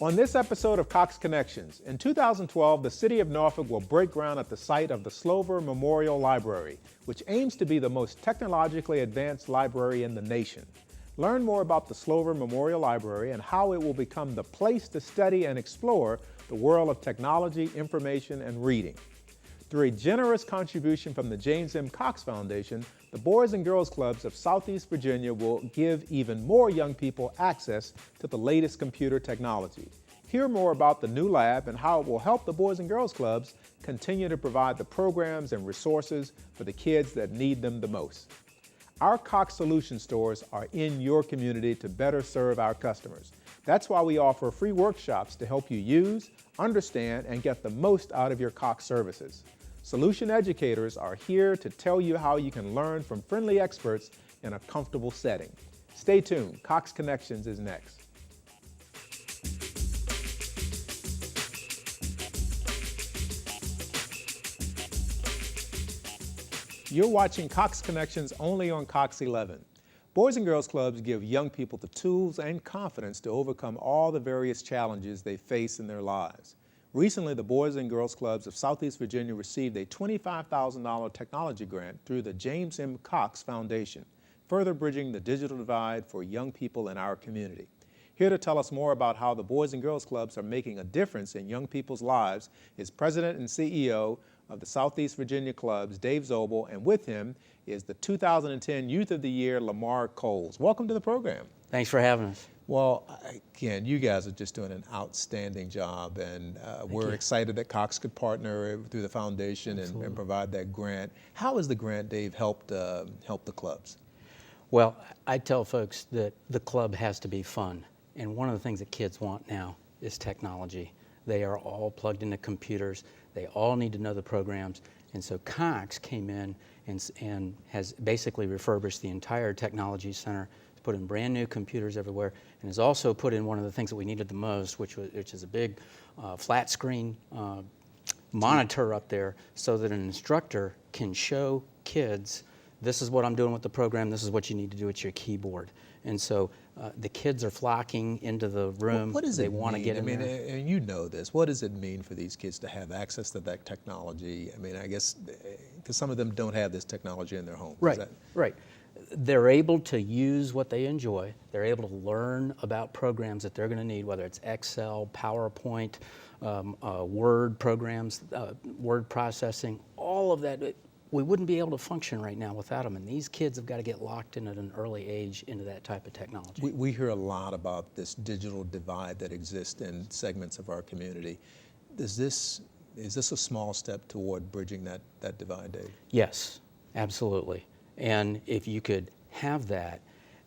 On this episode of Cox Connections, in 2012, the City of Norfolk will break ground at the site of the Slover Memorial Library, which aims to be the most technologically advanced library in the nation. Learn more about the Slover Memorial Library and how it will become the place to study and explore the world of technology, information, and reading. Through a generous contribution from the James M. Cox Foundation, the Boys and Girls Clubs of Southeast Virginia will give even more young people access to the latest computer technology. Hear more about the new lab and how it will help the Boys and Girls Clubs continue to provide the programs and resources for the kids that need them the most. Our Cox Solution Stores are in your community to better serve our customers. That's why we offer free workshops to help you use, understand, and get the most out of your Cox services. Solution educators are here to tell you how you can learn from friendly experts in a comfortable setting. Stay tuned. Cox Connections is next. You're watching Cox Connections only on Cox 11. Boys and Girls Clubs give young people the tools and confidence to overcome all the various challenges they face in their lives. Recently, the Boys and Girls Clubs of Southeast Virginia received a $25,000 technology grant through the James M. Cox Foundation, further bridging the digital divide for young people in our community. Here to tell us more about how the Boys and Girls Clubs are making a difference in young people's lives is President and CEO of the Southeast Virginia Clubs, Dave Zobel, and with him is the 2010 Youth of the Year, Lamaar Coles. Welcome to the program. Thanks for having us. Well, again, you guys are just doing an outstanding job, and we're excited that Cox could partner through the foundation and provide that grant. How has the grant, Dave, helped the clubs? Well, I tell folks that the club has to be fun, and one of the things that kids want now is technology. They are all plugged into computers. They all need to know the programs, and so Cox came in and has basically refurbished the entire technology center, put in brand new computers everywhere, and has also put in one of the things that we needed the most, which is a big flat screen monitor up there so that an instructor can show kids, this is what I'm doing with the program, this is what you need to do with your keyboard. And so the kids are flocking into the room. What does they it want to mean? get in there. there. And you know this. What does it mean for these kids to have access to that technology? I mean, I guess because some of them don't have this technology in their homes. Right, right. They're able to use what they enjoy. They're able to learn about programs that they're going to need, whether it's Excel, PowerPoint, Word programs, word processing, all of that. We wouldn't be able to function right now without them, and these kids have got to get locked in at an early age into that type of technology. We hear a lot about this digital divide that exists in segments of our community. Is this a small step toward bridging that divide, Dave? Yes, absolutely. And if you could have that,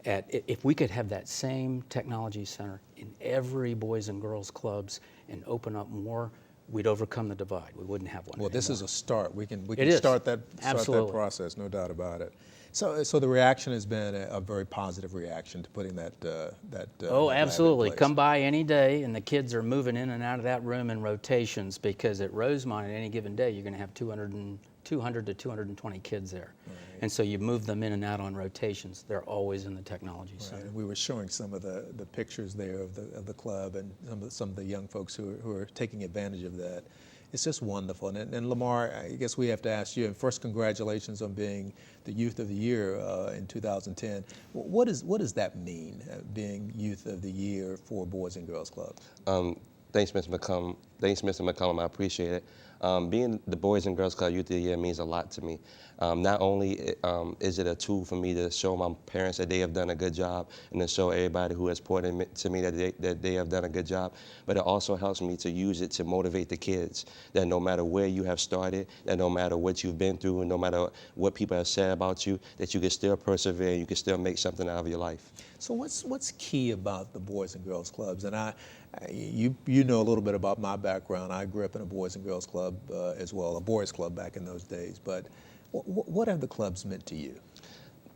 if we could have that same technology center in every Boys and Girls Clubs and open up more, we'd overcome the divide. We wouldn't have one Well, anymore. this is a start. We can It is. start that Absolutely. process, no doubt about it. So the reaction has been a very positive reaction to putting that Oh, lab in absolutely. place. Come by any day, and the kids are moving in and out of that room in rotations, because at Rosemont at any given day, you're going to have 200 to 220 kids there. Right. And so you move them in and out on rotations. They're always in the technology center. And we were showing some of the pictures there of the club and some of the young folks who are taking advantage of that. It's just wonderful. And Lamaar, I guess we have to ask you, and first congratulations on being the Youth of the Year in 2010. What does that mean, being Youth of the Year for Boys and Girls Club? Thanks, Mr. McCollum. Thanks, Mr. McCollum. I appreciate it. Being the Boys and Girls Club Youth of the Year means a lot to me. Not only is it a tool for me to show my parents that they have done a good job and to show everybody who has poured into me that they have done a good job, but it also helps me to use it to motivate the kids, that no matter where you have started, that no matter what you've been through, and no matter what people have said about you, that you can still persevere, you can still make something out of your life. So what's key about the Boys and Girls Clubs? And you know a little bit about my background. I grew up in a Boys and Girls Club as well, a boys club back in those days. But what have the clubs meant to you?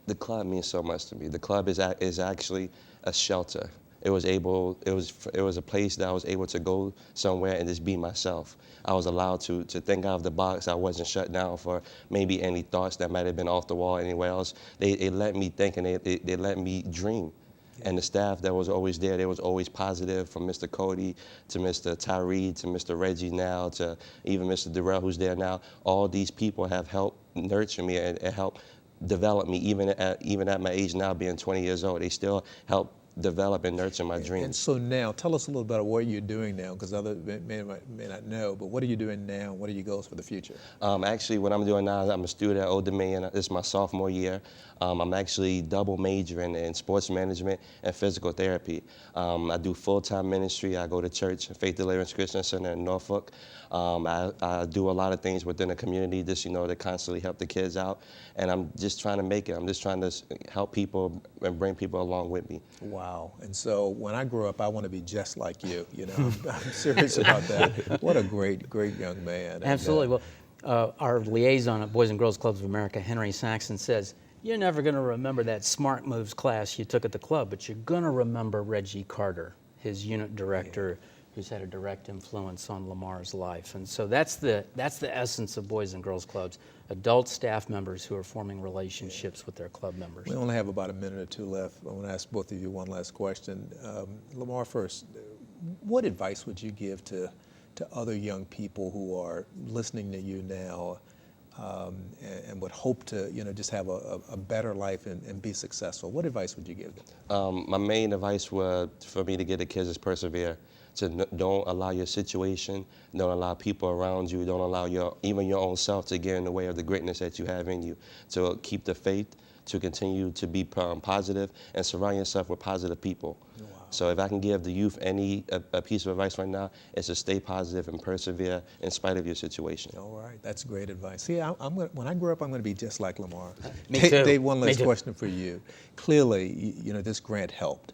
The club means so much to me. The club is actually a shelter. It was a place that I was able to go somewhere and just be myself. I was allowed to think out of the box. I wasn't shut down for maybe any thoughts that might have been off the wall anywhere else. They let me think, and they let me dream. And the staff that was always there, they was always positive, from Mr. Cody to Mr. Tyree to Mr. Reggie now to even Mr. Durrell, who's there now. All these people have helped nurture me and help develop me, even at my age now, being 20 years old. They still help develop and nurture my dreams. And so now, tell us a little about what you're doing now, because others may not know, but what are you doing now? What are your goals for the future? Actually, what I'm doing now is I'm a student at Old Dominion. This is my sophomore year. I'm actually double majoring in sports management and physical therapy. I do full-time ministry. I go to church, Faith Deliverance Christian Center in Norfolk. I do a lot of things within the community just, to constantly help the kids out. And I'm just trying to make it. I'm just trying to help people and bring people along with me. Wow. And so when I grow up, I want to be just like you. I'm serious about that. What a great, great young man. Absolutely. Well, our liaison at Boys and Girls Clubs of America, Henry Saxon, says, you're never going to remember that Smart Moves class you took at the club, but you're going to remember Reggie Carter, his unit director, who's had a direct influence on Lamar's life. And so that's the essence of Boys and Girls Clubs, adult staff members who are forming relationships with their club members. We only have about a minute or two left. I want to ask both of you one last question. Lamar first, what advice would you give to other young people who are listening to you now and would hope to just have a better life and be successful? What advice would you give them? My main advice for me to give the kids is persevere. So don't allow your situation, don't allow people around you, don't allow even your own self to get in the way of the greatness that you have in you. So keep the faith, to continue to be positive and surround yourself with positive people. Wow. So if I can give the youth a piece of advice right now, it's to stay positive and persevere in spite of your situation. All right, that's great advice. See, when I grow up, I'm going to be just like Lamar. Me too. Dave, one last question for you. Clearly, this grant helped.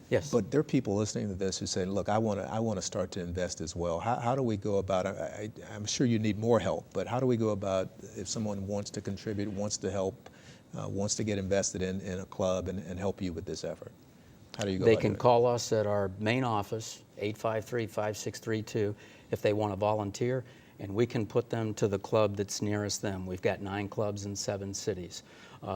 Yes. But there are people listening to this who say, look, I want to start to invest as well. How do we go about it? I'm sure you need more help, but how do we go about if someone wants to contribute, wants to help, wants to get invested in a club and help you with this effort? How do you go about it? They can call us at our main office, 853-5632, if they want to volunteer, and we can put them to the club that's nearest them. We've got 9 clubs in 7 cities.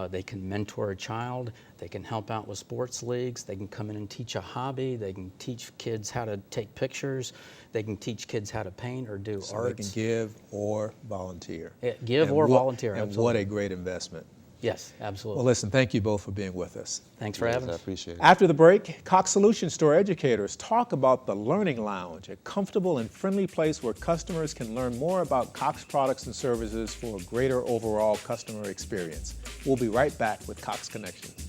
They can mentor a child, they can help out with sports leagues, they can come in and teach a hobby, they can teach kids how to take pictures, they can teach kids how to paint or do so arts. They can give or volunteer. Volunteer, and absolutely. what a great investment. Yes, absolutely. Well, listen, thank you both for being with us. Thanks for having us. I appreciate it. After the break, Cox Solution Store educators talk about the Learning Lounge, a comfortable and friendly place where customers can learn more about Cox products and services for a greater overall customer experience. We'll be right back with Cox Connections.